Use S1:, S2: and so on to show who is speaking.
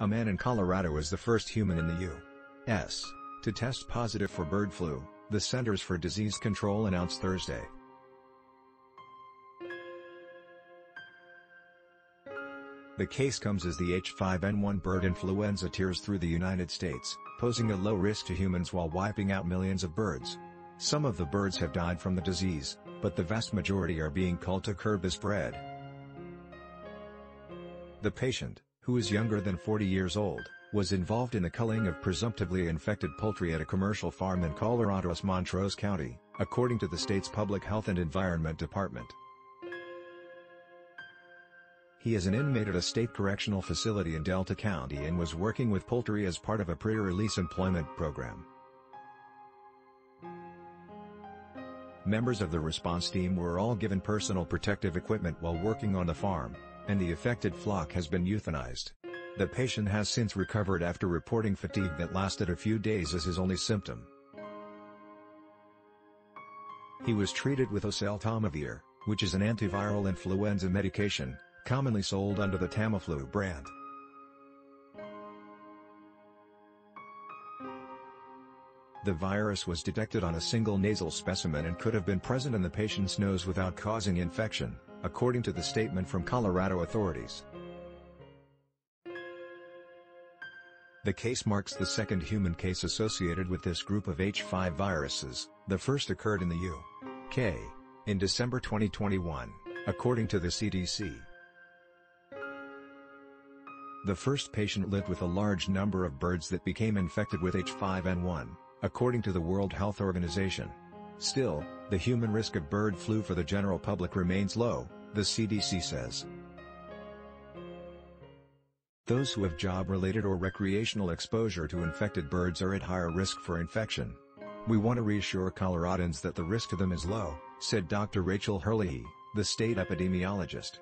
S1: A man in Colorado is the first human in the U.S. to test positive for bird flu, the Centers for Disease Control announced Thursday. The case comes as the H5N1 bird influenza tears through the United States, posing a low risk to humans while wiping out millions of birds. Some of the birds have died from the disease, but the vast majority are being culled to curb the spread. The patient, who is younger than 40 years old, was involved in the culling of presumptively infected poultry at a commercial farm in Colorado's Montrose County, according to the state's Public Health and Environment Department. He is an inmate at a state correctional facility in Delta County and was working with poultry as part of a pre-release employment program. Members of the response team were all given personal protective equipment while working on the farm, and the affected flock has been euthanized. The patient has since recovered after reporting fatigue that lasted a few days as his only symptom. He was treated with oseltamivir, which is an antiviral influenza medication, commonly sold under the Tamiflu brand. The virus was detected on a single nasal specimen and could have been present in the patient's nose without causing infection, according to the statement from Colorado authorities. The case marks the second human case associated with this group of H5 viruses. The first occurred in the UK in December 2021, according to the CDC. The first patient lived with a large number of birds that became infected with H5N1, according to the World Health Organization. Still, the human risk of bird flu for the general public remains low, the CDC says. Those who have job-related or recreational exposure to infected birds are at higher risk for infection. We want to reassure Coloradans that the risk to them is low, said Dr. Rachel Hurley, the state epidemiologist.